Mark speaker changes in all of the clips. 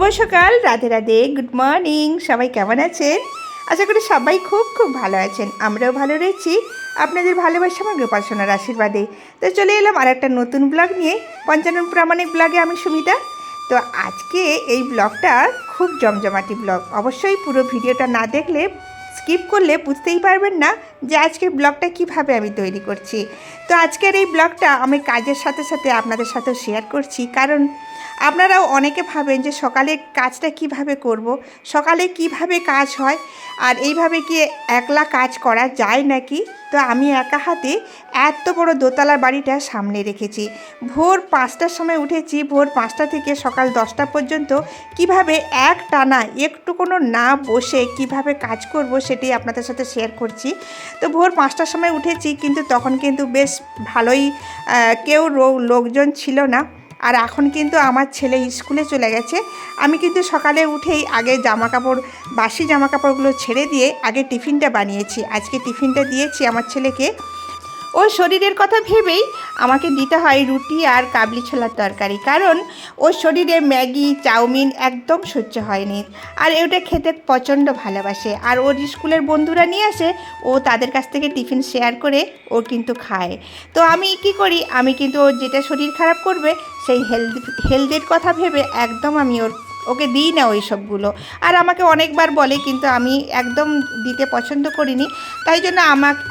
Speaker 1: শুভ সকাল, Radhe Radhe, good morning. সবাই কেমন আছেন? আশা করি সবাই খুব খুব ভালো আছেন। আমরাও ভালো রয়েছি আপনাদের ভালোবাসা আমার গোপাল সোনার আশীর্বাদে। তো চলে এলাম আর একটা নতুন ব্লগ নিয়ে, পঞ্চানন প্রামাণিক ব্লগে। আমি সুমিতা। তো আজকে এই ব্লগটা খুব জমজমাটি ব্লগ। অবশ্যই পুরো ভিডিওটা না দেখলে, স্কিপ করলে বুঝতেই পারবেন না যে আজকের ব্লগটা কিভাবে আমি তৈরি করছি। তো আজকের এই ব্লগটা আমি কাজের সাথে সাথে আপনাদের সাথেও শেয়ার করছি, কারণ আপনারাও অনেকে ভাবেন যে সকালে কাজটা কিভাবে করব, সকালে কিভাবে কাজ হয়, আর এইভাবে কি একলা কাজ করা যায় নাকি। তো আমি একা হাতে এত বড় দোতলার বাড়িটা সামনে রেখেছি। ভোর 5টার সময় উঠেছি। ভোর 5টা থেকে সকাল 10টা পর্যন্ত কিভাবে এক টানা একটু কোনো না বসে কিভাবে কাজ করব সেটাই আপনাদের সাথে শেয়ার করছি। তো ভোর 5টার সময় উঠেছি, কিন্তু তখন কিন্তু বেশ ভালোই কেউ লোকজন ছিল না। আর এখন কিন্তু আমার ছেলে স্কুলে চলে গেছে। আমি কিন্তু সকালে উঠেই আগে বাসি জামা কাপড়গুলো ছেড়ে দিয়ে আগে টিফিনটা বানিয়েছি। আজকে টিফিনটা দিয়েছি আমার ছেলেকে। ওর শরীরের কথা ভেবেই আমাকে দিতে হয় রুটি আর কাবলি ছোলার তরকারি, কারণ ওর শরীরে ম্যাগি চাউমিন একদম সহ্য হয়নি। আর ওটা খেতে প্রচণ্ড ভালোবাসে। আর ওর স্কুলের বন্ধুরা নিয়ে আসে, ও তাদের কাছ থেকে টিফিন শেয়ার করে ও কিন্তু খায়। তো আমি কি করি, আমি কিন্তু ওর যেটা শরীর খারাপ করবে সেই হেলদির কথা ভেবে একদম আমি ওকে দিই না ওই সবগুলো। আর আমাকে অনেকবার বলে, কিন্তু আমি একদম দিতে পছন্দ করিনি, তাই জন্য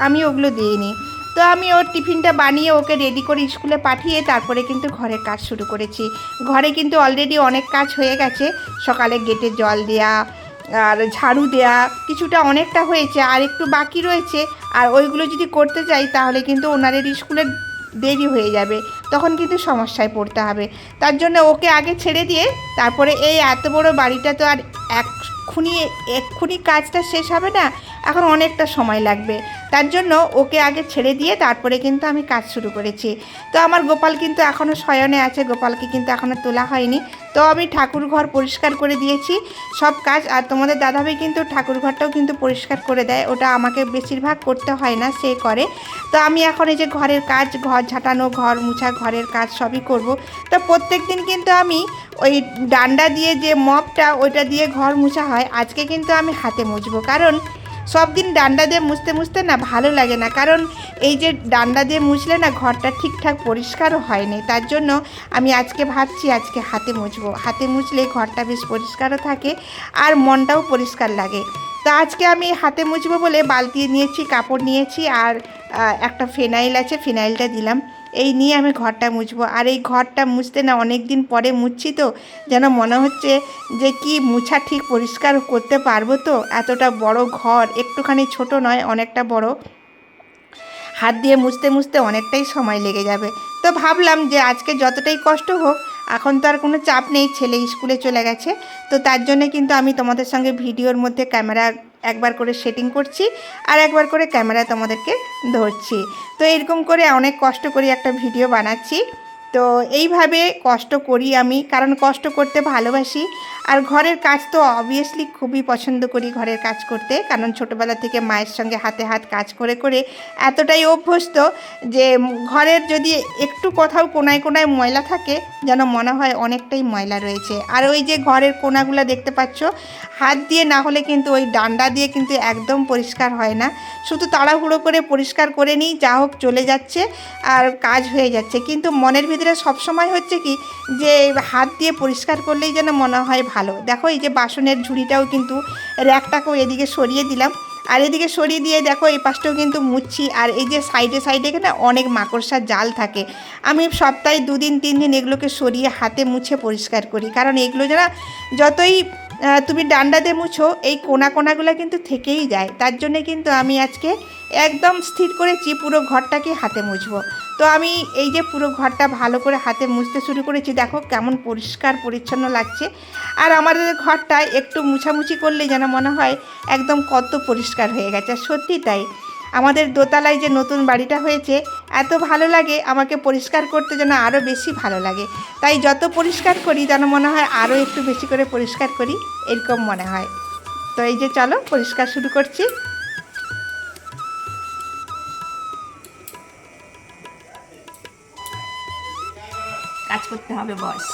Speaker 1: আমি ওগুলো দিইনি। তো আমি ওর টিফিনটা বানিয়ে ওকে রেডি করে স্কুলে পাঠিয়ে তারপরে কিন্তু ঘরের কাজ শুরু করেছি। ঘরে কিন্তু অলরেডি অনেক কাজ হয়ে গেছে। সকালে গেটে জল দেয়া আর ঝাড়ু দেয়া কিছুটা অনেকটা হয়েছে, আর একটু বাকি রয়েছে। আর ওইগুলো যদি করতে যাই তাহলে কিন্তু ওনাদের স্কুলে দেরি হয়ে যাবে, তখন কিন্তু সমস্যায় পড়তে হবে। তার জন্য ওকে আগে ছেড়ে দিয়ে তারপরে এই এত বড় বাড়িটা তো আর এক্ষুনি কাজটা শেষ হবে না, এখন অনেকটা সময় লাগবে। তার জন্য ওকে আগে ছেড়ে দিয়ে তারপরে কিন্তু আমি কাজ শুরু করেছি। তো আমার গোপাল কিন্তু এখনও শয়নে আছে, গোপালকে কিন্তু এখনও তোলা হয়নি। তো আমি ঠাকুর ঘর পরিষ্কার করে দিয়েছি সব কাজ। আর তোমাদের দাদাভাই কিন্তু ঠাকুর ঘরটাও কিন্তু পরিষ্কার করে দেয়, ওটা আমাকে বেশিরভাগ করতে হয় না, সে করে। তো আমি এখন এই যে ঘরের কাজ, ঘর ঝাঁটানো, ঘর মুছা, ঘরের কাজ সবই করব। তো প্রত্যেক দিন কিন্তু আমি ওই ডান্ডা দিয়ে যে মপটা ওইটা দিয়ে ঘর মুছা হয়, আজকে কিন্তু আমি হাতে মুছবো। কারণ সব দিন ডান্ডা দিয়ে মুছতে না ভালো লাগে না, কারণ এই যে ডান্ডা দিয়ে মুছলে না ঘরটা ঠিকঠাক পরিষ্কারও হয়নি। তার জন্য আমি আজকে ভাবছি আজকে হাতে মুছবো। হাতে মুছলে ঘরটা বেশ পরিষ্কারও থাকে আর মনটাও পরিষ্কার লাগে। তা আজকে আমি হাতে মুছবো বলে বালতি নিয়েছি, কাপড় নিয়েছি, আর একটা ফিনাইল আছে, ফিনাইলটা দিলাম। এই নিয়ে আমি ঘরটা মুছবো। আর এই ঘরটা মুছতে না অনেক দিন পরে মুছছি, তো যেন মনে হচ্ছে যে কি মুছা ঠিক পরিষ্কার করতে পারবো তো। এতটা বড় ঘর, একটুখানি ছোট নয়, অনেকটা বড়। হাত দিয়ে মুছতে অনেকটাই সময় লেগে যাবে। তো ভাবলাম যে আজকে যতটাই কষ্ট হোক, এখন তো আর কোনো চাপ নেই, ছেলে স্কুলে চলে গেছে। তো তার জন্যে কিন্তু আমি তোমাদের সঙ্গে ভিডিওর মধ্যে ক্যামেরা একবার করে সেটিং করছি আর একবার করে ক্যামেরা তোমাদেরকে ধরছি। তো এরকম করে অনেক কষ্ট করে একটা ভিডিও বানাচ্ছি। তো এইভাবে কষ্ট করি আমি, কারণ কষ্ট করতে ভালোবাসি। আর ঘরের কাজ তো অবভিয়াসলি খুবই পছন্দ করি ঘরের কাজ করতে, কারণ ছোটোবেলা থেকে মায়ের সঙ্গে হাতে হাত কাজ করে করে এতটাই অভ্যস্ত যে ঘরের যদি একটু কোথাও কোনায় কোনায় ময়লা থাকে যেন মনে হয় অনেকটাই ময়লা রয়েছে। আর ওই যে ঘরের কোনাগুলো দেখতে পাচ্ছ, হাত দিয়ে না হলে কিন্তু ওই ডান্ডা দিয়ে কিন্তু একদম পরিষ্কার হয় না। শুধু তাড়াহুড়ো করে পরিষ্কার করে নিই, যা হোক চলে যাচ্ছে আর কাজ হয়ে যাচ্ছে, কিন্তু মনের ভিতরে সবসময় হচ্ছে কি যে হাত দিয়ে পরিষ্কার করলেই যেন মনে হয় ভালো। দেখো এই যে বাসনের ঝুড়িটাও কিন্তু র্যাকটাকেও এদিকে সরিয়ে দিলাম, আর এদিকে সরিয়ে দিয়ে দেখো এই পাশটাও কিন্তু মুছছি। আর এই যে সাইডে সাইডে এখানে অনেক মাকড়সার জাল থাকে, আমি সপ্তাহে 2-3 দিন এগুলোকে সরিয়ে হাতে মুছে পরিষ্কার করি, কারণ এগুলো যারা যতই তুমি ডান্ডা দিয়ে মুছো এই কোনাগুলো কিন্তু থেকেই যায়। তার জন্যে কিন্তু আমি আজকে একদম স্থির করেছি পুরো ঘরটাকে হাতে মুছবো। তো আমি এই যে পুরো ঘরটা ভালো করে হাতে মুছতে শুরু করেছি, দেখো কেমন পরিষ্কার পরিচ্ছন্ন লাগছে। আর আমাদের ঘরটা একটু মুছামুছি করলে যেন মনে হয় একদম কত পরিষ্কার হয়ে গেছে। আর সত্যি তাই, আমাদের দোতলায় যে নতুন বাড়িটা হয়েছে এত ভালো লাগে, আমাকে পরিষ্কার করতে যেন আরও বেশি ভালো লাগে। তাই যত পরিষ্কার করি যেন মনে হয় আরও একটু বেশি করে পরিষ্কার করি, এরকম মনে হয়। তো এই যে চলো পরিষ্কার শুরু করছি। কাজ করতে হবে বস।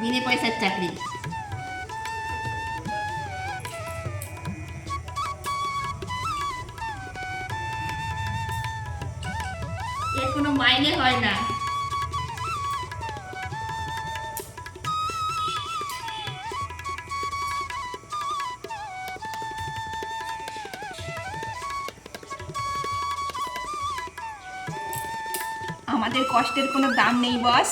Speaker 1: বিনে পয়সার চাকরি। এর কোনো মাইনে হয় না। আমাদের কষ্টের কোনো দাম নেই বস।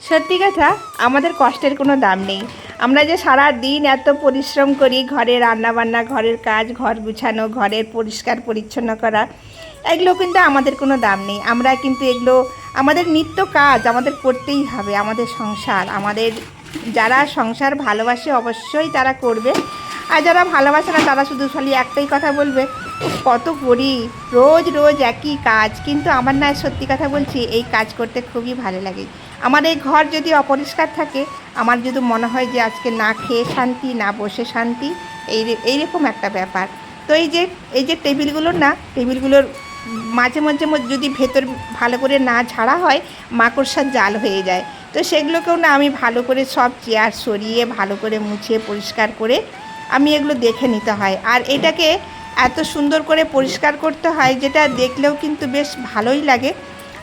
Speaker 1: সত্যি কথা, আমাদের কষ্টের কোনো দাম নেই। আমরা যে সারা দিন এত পরিশ্রম করি, ঘরে রান্নাবান্না, ঘরের কাজ, ঘর গুছানো, ঘরের পরিষ্কার পরিচ্ছন্ন করা, এগুলো কিন্তু আমাদের কোনো দাম নেই। আমরা কিন্তু এগুলো আমাদের নিত্য কাজ, আমাদের করতেই হবে। আমাদের সংসার, আমাদের যারা সংসার ভালোবাসে অবশ্যই তারা করবে, আর যারা ভালোবাসে না তারা শুধু খালি একটাই কথা বলবে, কত করি, রোজ রোজ একই কাজ। কিন্তু আমার না, সত্যি কথা বলছি, এই কাজ করতে খুবই ভালো লাগে। আমার এই ঘর যদি অপরিষ্কার থাকে, আমার যদি মনে হয় যে আজকে না খেয়ে শান্তি, না বসে শান্তি, এইরকম একটা ব্যাপার। তো এই যে টেবিলগুলোর মাঝে মাঝে যদি ভেতর ভালো করে না ঝাড়া হয়, মাকড়সার জাল হয়ে যায়। তো সেগুলোকেও না আমি ভালো করে সব চেয়ার সরিয়ে ভালো করে মুছে পরিষ্কার করে আমি এগুলো দেখে নিতে হয়। আর এটাকে এত সুন্দর করে পরিষ্কার করতে হয়, যেটা দেখলেও কিন্তু বেশ ভালোই লাগে।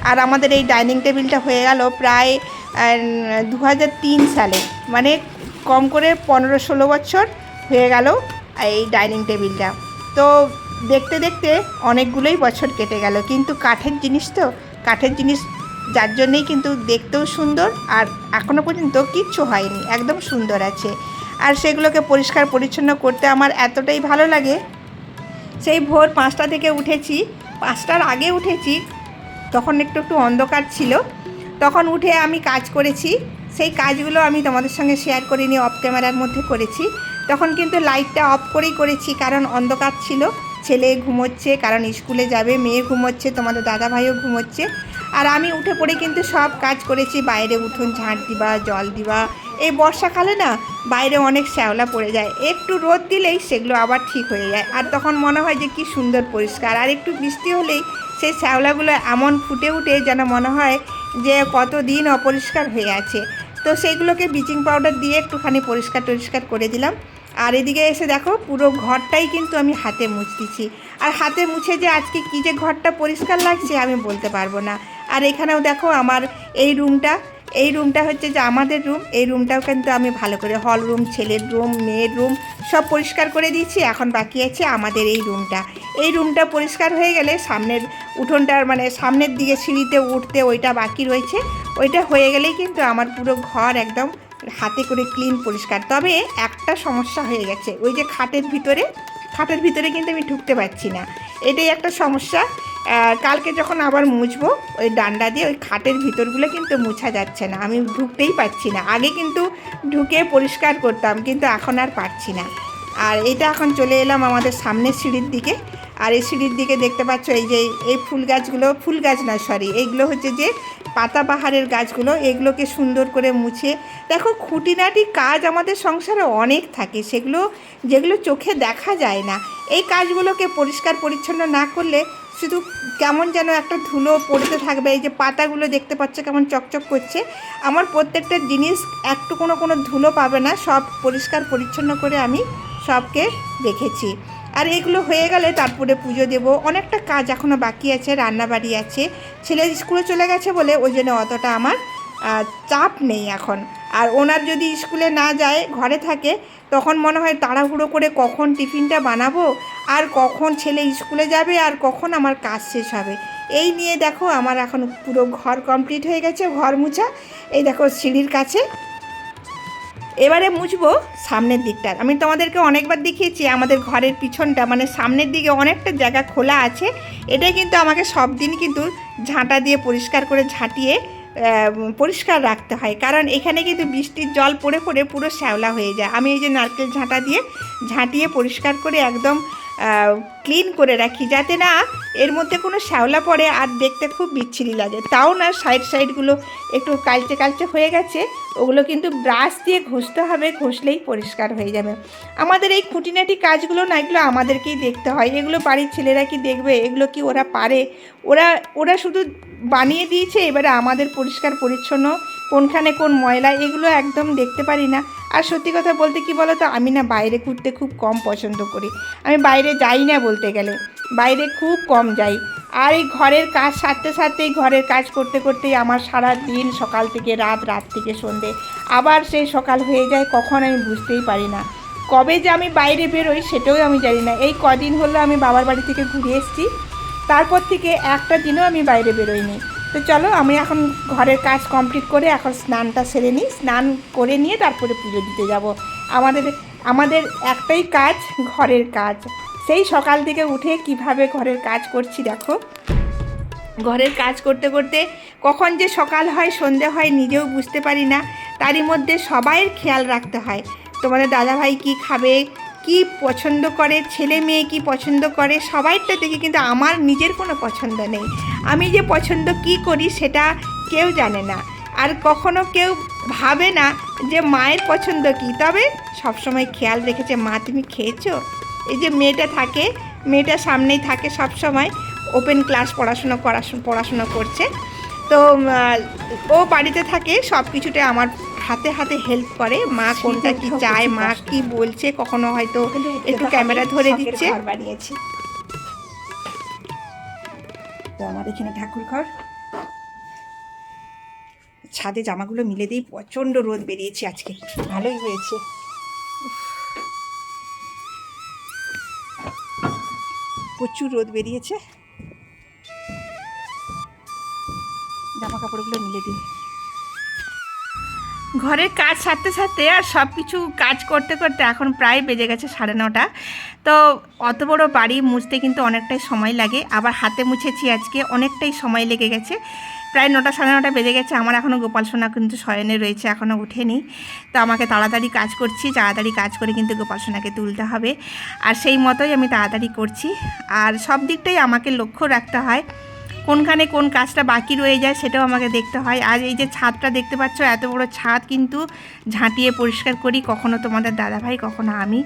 Speaker 1: আর আমাদের এই ডাইনিং টেবিলটা হয়ে গেল প্রায় 2003 সালে, মানে কম করে 15-16 বছর হয়ে গেল এই ডাইনিং টেবিলটা। তো দেখতে দেখতে অনেকগুলোই বছর কেটে গেল, কিন্তু কাঠের জিনিস তো, কাঠের জিনিস যার জন্যেই কিন্তু দেখতেও সুন্দর, আর এখনও পর্যন্ত কিচ্ছু হয়নি, একদম সুন্দর আছে। আর সেগুলোকে পরিষ্কার পরিচ্ছন্ন করতে আমার এতটাই ভালো লাগে। সেই ভোর 5টা থেকে উঠেছি, 5টার আগে উঠেছি, তখন একটু অন্ধকার ছিল, তখন উঠে আমি কাজ করেছি। সেই কাজগুলো আমি তোমাদের সঙ্গে শেয়ার করিনি, অফ ক্যামেরার মধ্যে করেছি। তখন কিন্তু লাইটটা অফ করেই করেছি, কারণ অন্ধকার ছিল। ছেলে ঘুমোচ্ছে, কারণ স্কুলে যাবে, মেয়ে ঘুমোচ্ছে, তোমাদের দাদাভাইও ঘুমোচ্ছে। আর আমি উঠে পড়ে কিন্তু সব কাজ করেছি। বাইরে উঠোন ঝাঁট দিবা, জল দিবা। এই বর্ষাকালে না বাইরে অনেক শ্যাওলা পড়ে যায়, একটু রোদ দিলেই সেগুলো আবার ঠিক হয়ে যায়। আর তখন মনে হয় যে কি সুন্দর পরিষ্কার। আর একটু বৃষ্টি হলেই সেই শ্যাওলাগুলো এমন ফুটে উঠে যেন মনে হয় যে কতদিন অপরিষ্কার হয়ে আছে। তো সেইগুলোকে ব্লিচিং পাউডার দিয়ে একটুখানি পরিষ্কার করে দিলাম। আর এদিকে এসে দেখো, পুরো ঘরটাই কিন্তু আমি হাতে মুছতেছি। আর হাতে মুছে যে আজকে কী যে ঘরটা পরিষ্কার লাগছে আমি বলতে পারবো না। আর এখানেও দেখো আমার এই রুমটা হচ্ছে যে আমাদের রুম। এই রুমটাও কিন্তু আমি ভালো করে হল রুম, ছেলের রুম, মেয়ের রুম সব পরিষ্কার করে দিয়েছি। এখন বাকি আছে আমাদের এই রুমটা পরিষ্কার হয়ে গেলে সামনের উঠোনটার, মানে সামনের দিকে সিঁড়িতে উঠতে ওইটা বাকি রয়েছে। ওইটা হয়ে গেলেই কিন্তু আমার পুরো ঘর একদম হাতে করে ক্লিন পরিষ্কার। তবে একটা সমস্যা হয়ে গেছে, ওই যে খাটের ভিতরে কিন্তু আমি ঢুকতে পারছি না, এটাই একটা সমস্যা। কালকে যখন আবার মুছবো ওই ডান্ডা দিয়ে, ওই খাটের ভিতরগুলো কিন্তু মুছা যাচ্ছে না, আমি ঢুকতেই পারছি না। আগে কিন্তু ঢুকে পরিষ্কার করতাম, কিন্তু এখন আর পারছি না। আর এটা এখন চলে এলাম আমাদের সামনের সিঁড়ির দিকে। আর এই সিঁড়ির দিকে দেখতে পাচ্ছ এই ফুল গাছ না, সরি, এইগুলো হচ্ছে যে পাতাবাহারের গাছগুলো, এগুলোকে সুন্দর করে মুছে। দেখো, খুঁটিনাটি কাজ আমাদের সংসারে অনেক থাকে, যেগুলো চোখে দেখা যায় না। এই কাজগুলোকে পরিষ্কার পরিচ্ছন্ন না করলে শুধু কেমন যেন একটা ধুলো পড়তে থাকবে। এই যে পাতাগুলো দেখতে পাচ্ছ কেমন চকচক করছে, আমার প্রত্যেকটা জিনিস একটু কোনো ধুলো পাবে না, সব পরিষ্কার পরিচ্ছন্ন করে আমি সবকে রেখেছি। আর এগুলো হয়ে গেলে তারপরে পুজো দেব। অনেকটা কাজ এখনও বাকি আছে, রান্নাবাড়ি আছে। ছেলে স্কুলে চলে গেছে বলে ওই জন্য অতটা আমার চাপ নেই এখন। আর ওনার যদি স্কুলে না যায়, ঘরে থাকে, তখন মনে হয় তাড়াহুড়ো করে কখন টিফিনটা বানাবো, আর কখন ছেলে স্কুলে যাবে, আর কখন আমার কাজ শেষ হবে। এই নিয়ে দেখো আমার এখন পুরো ঘর কমপ্লিট হয়ে গেছে, ঘর মুছা। এই দেখো সিঁড়ির কাছে এবারে মুছবো সামনের দিকটা। আমি তোমাদেরকে অনেকবার দেখিয়েছি আমাদের ঘরের পিছনটা, মানে সামনের দিকে অনেকটা জায়গা খোলা আছে। এটাই কিন্তু আমাকে সব দিন কিন্তু ঝাঁটা দিয়ে পরিষ্কার করে ঝাঁটিয়ে পরিষ্কার রাখতে হয়, কারণ এখানে কিন্তু বৃষ্টির জল পড়ে পড়ে পুরো শ্যাওলা হয়ে যায়। আমি এই যে নারকেল ঝাঁটা দিয়ে ঝাঁটিয়ে পরিষ্কার করে একদম ক্লিন করে রাখি, যাতে না এর মধ্যে কোনো শ্যাওলা পড়ে আর দেখতে খুব বিচ্ছিরি লাগে। তাও না সাইডগুলো একটু কালচে কালচে হয়ে গেছে, ওগুলো কিন্তু ব্রাশ দিয়ে ঘষতে হবে, ঘষলেই পরিষ্কার হয়ে যাবে। আমাদের এই খুঁটিনাটি কাজগুলো না, এগুলো আমাদেরকেই দেখতে হয়। এগুলো বাড়ির ছেলেরা কি দেখবে? এগুলো কি ওরা পারে? ওরা শুধু বানিয়ে দিয়েছে, এবারে আমাদের পরিষ্কার পরিচ্ছন্ন কোনখানে কোন ময়লা এগুলো একদম দেখতে পারি না। আর সত্যি কথা বলতে কি বলো তো, আমি না বাইরে ঘুরতে খুব কম পছন্দ করি। আমি বাইরে যাই না বলতে গেলে, বাইরে খুব কম যাই। আর এই ঘরের কাজ সারতে সারতেই, ঘরের কাজ করতে করতেই আমার সারা দিন, সকাল থেকে রাত, রাত থেকে সন্ধে, আবার সেই সকাল হয়ে যায় কখন আমি বুঝতেই পারি না। কবে যে আমি বাইরে বেরোই সেটাও আমি জানি না। এই কদিন হলো আমি বাবার বাড়ি থেকে ঘুরে এসেছি, তারপর থেকে একটা দিনও আমি বাইরে বেরোইনি। তো চলো, আমি এখন ঘরের কাজ কমপ্লিট করে এখন স্নানটা সেরে নিই। স্নান করে নিয়ে তারপরে পুজো দিতে যাব। আমাদের একটাই কাজ, ঘরের কাজ। সেই সকাল থেকে উঠে কিভাবে ঘরের কাজ করছি দেখো। ঘরের কাজ করতে করতে কখন যে সকাল হয়, সন্ধে হয়, নিজেও বুঝতে পারি না। তারই মধ্যে সবাইয়ের খেয়াল রাখতে হয়। তোমাদের দাদাভাই কি খাবে, কি পছন্দ করে, ছেলে মেয়ে কি পছন্দ করে, সবাইটা দেখে, কিন্তু আমার নিজের কোনো পছন্দ নেই। আমি যে পছন্দ কি করি সেটা কেউ জানে না। আর কখনো কেউ ভাবে না যে মায়ের পছন্দ কি। তবে সবসময় খেয়াল রেখেছে, মা তুমি খেয়েছো? এই যে মেয়েটা থাকে, মেয়েটার সামনেই থাকে সব সময়, ওপেন ক্লাস পড়াশোনা করছে। তো ও বাড়িতে থাকে, সব কিছুতে আমার হাতে হাতে হেল্প করে। মা কোনটা কি চায়, মা কি বলছে, কখনো হয়তো একটু ক্যামেরা ধরে দিচ্ছে। বানিয়েছি তো আমার এখানে ঠাকুর ঘর। ছাদে জামাগুলো মিলে দিই, প্রচণ্ড রোদ বেরিয়েছে আজকে, ভালোই হয়েছে। প্রচুর রোদ বেরিয়েছে, জামা কাপড়গুলো মিলে দিই। ঘরের কাজ সারতে সারতে আর সব কিছু কাজ করতে করতে এখন প্রায় বেজে গেছে 9:30। তো অত বড় বাড়ি মুছতে কিন্তু অনেকটাই সময় লাগে, আবার হাতে মুছেছি আজকে, অনেকটাই সময় লেগে গেছে। প্রায় 9টা 9:30 বেজে গেছে। আমার এখনও গোপাল সোনা কিন্তু শয়নে রয়েছে, এখনও ওঠেনি। তো আমাকে তাড়াতাড়ি কাজ করছি, তাড়াতাড়ি কাজ করে কিন্তু গোপাল সোনাকে তুলতে হবে। আর সেই মতোই আমি তাড়াতাড়ি করছি। আর সব দিকটাই আমাকে লক্ষ্য রাখতে হয়, কোনখানে কোন কাজটা বাকি রয়ে যায় সেটাও আমাকে দেখতে হয়। আর এই যে ছাদটা দেখতে পাচ্ছ, এত বড় ছাদ কিন্তু ঝাঁটিয়ে পরিষ্কার করি, কখনো তোমাদের দাদাভাই, কখনো আমি।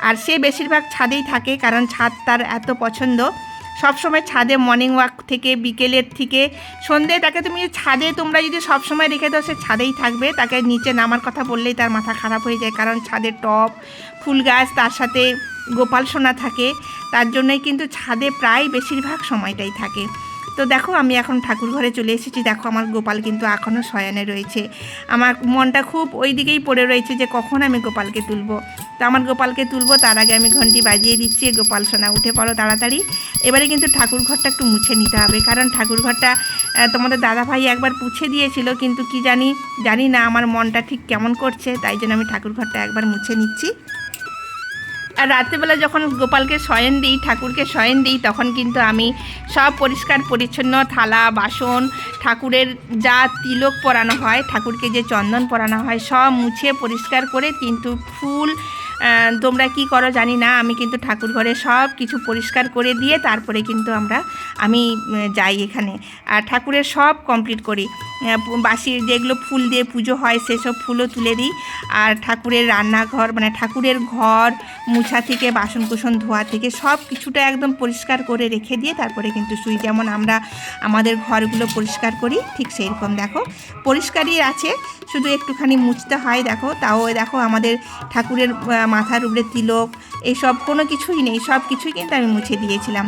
Speaker 1: আর সে বেশিরভাগ ছাদেই থাকে, কারণ ছাদ তার এত পছন্দ। সবসময় ছাদে মর্নিং ওয়াক থেকে বিকেলের থেকে সন্ধ্যে, তাকে তুমি ছাদে তোমরা যদি সবসময় রেখে দাও, সে ছাদেই থাকবে। তাকে নিচে নামার কথা বললেই তার মাথা খারাপ হয়ে যায়, কারণ ছাদের টব, ফুল গাছ, তার সাথে গোপাল সোনা থাকে। তার জন্যই কিন্তু ছাদে প্রায় বেশিরভাগ সময়টাই থাকে। তো দেখো, আমি এখন ঠাকুর ঘরে চলে এসেছি। দেখো, আমার গোপাল কিন্তু এখনও শয়নে রয়েছে। আমার মনটা খুব ওই দিকেই পড়ে রয়েছে যে কখন আমি গোপালকে তুলবো। তো আমার গোপালকে তুলবো, তার আগে আমি ঘন্টি বাজিয়ে দিচ্ছি, গোপাল সোনা উঠে পড়ো তাড়াতাড়ি। এবারে কিন্তু ঠাকুর ঘরটা একটু মুছে নিতে হবে, কারণ ঠাকুর ঘরটা তোমাদের দাদাভাই একবার পুছে দিয়েছিল, কিন্তু কি জানি না আমার মনটা ঠিক কেমন করছে, তাই জন্য আমি ঠাকুর ঘরটা একবার মুছে নিচ্ছি। আর রাত্রেবেলা যখন গোপালকে শয়ন দিই, ঠাকুরকে শয়ন দিই, তখন কিন্তু আমি সব পরিষ্কার পরিচ্ছন্ন থালা বাসন, ঠাকুরের যা তিলক পরানো হয়, ঠাকুরকে যে চন্দন পরানো হয়, সব মুছে পরিষ্কার করে, কিন্তু ফুল, তোমরা কি করো জানি না, আমি কিন্তু ঠাকুর ঘরে সব কিছু পরিষ্কার করে দিয়ে তারপরে কিন্তু আমি যাই এখানে। আর ঠাকুরের সব কমপ্লিট করি, বাসি যেগুলো ফুল দিয়ে পুজো হয় সেসব ফুলও তুলে দিই। আর ঠাকুরের রান্নাঘর, মানে ঠাকুরের ঘর মুছা থেকে, বাসনকুসন ধোয়া থেকে সব কিছুটা একদম পরিষ্কার করে রেখে দিয়ে তারপরে কিন্তু শুই। যেমন আমরা আমাদের ঘরগুলো পরিষ্কার করি, ঠিক সেই রকম দেখো পরিষ্কারই আছে, শুধু একটুখানি মুছতে হয়। দেখো, তাও দেখো আমাদের ঠাকুরের মাথার উপরে তিলক, এইসব কোনো কিছুই নেই, সব কিছুই কিন্তু আমি মুছে দিয়েছিলাম।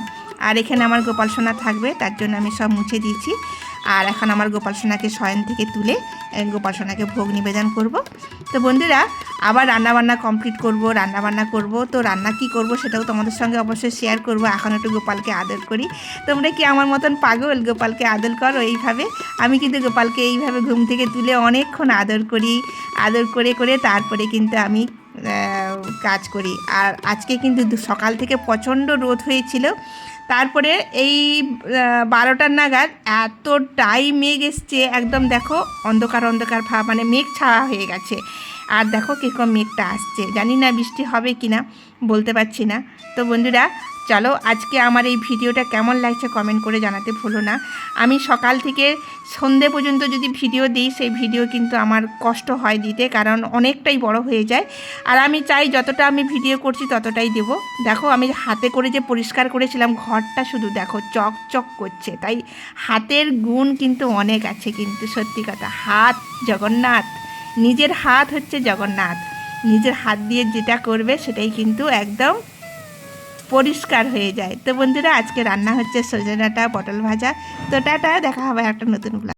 Speaker 1: আর এখানে আমার গোপাল সোনা থাকবে, তার জন্য আমি সব মুছে দিয়েছি। আর এখন আমার গোপাল সোনাকে শয়ন থেকে তুলে গোপাল সোনাকে ভোগ নিবেদন করব। তো বন্ধুরা, আবার রান্নাবান্না কমপ্লিট করব, রান্নাবান্না করব। তো রান্না কি করব সেটাও তোমাদের সঙ্গে অবশ্যই শেয়ার করব। এখন একটু গোপালকে আদর করি। তোমরা কি আমার মতন পাগল গোপালকে আদর করো এইভাবে? আমি কিন্তু গোপালকে এইভাবে ঘুম থেকে তুলে অনেকক্ষণ আদর করি, আদর করে করে তারপরে কিন্তু আমি কাজ করি। আর আজকে কিন্তু সকাল থেকে প্রচণ্ড রোদ হয়েছিল, তারপরে এই 12টার নাগাদ এতটাই মেঘ এসছে, একদম দেখো অন্ধকার অন্ধকার ভাব, মানে মেঘ ছাওয়া হয়ে গেছে। আর দেখো কীরকম মেঘটা আসছে, জানি না বৃষ্টি হবে কি না, বলতে পারছি না। তো বন্ধুরা চলো আজকে আমার এই ভিডিওটা কেমন লাগছে কমেন্ট করে জানাতে ভুলো না। আমি সকাল থেকে সন্ধে পর্যন্ত যদি ভিডিও দিই সেই ভিডিও কিন্তু আমার কষ্ট হয় দিতে, কারণ অনেকটাই বড় হয়ে যায়। আর আমি চাই যতটা আমি ভিডিও করছি ততটাই দেব। দেখো আমি হাতে করে যে পরিষ্কার করেছিলাম ঘরটা, শুধু দেখো চকচক করছে। তাই হাতের গুণ কিন্তু অনেক আছে, কিন্তু সত্যি কথা, হাত জগন্নাথ, নিজের হাত হচ্ছে জগন্নাথ। নিজের হাত দিয়ে যেটা করবে সেটাই কিন্তু একদম পরিষ্কার হয়ে যায়। তো বন্ধুরা আজকে রান্না হচ্ছে সজনে ডাঁটা পটল ভাজা। তো টাটা, দেখা হবে একটা নতুন ব্লগ।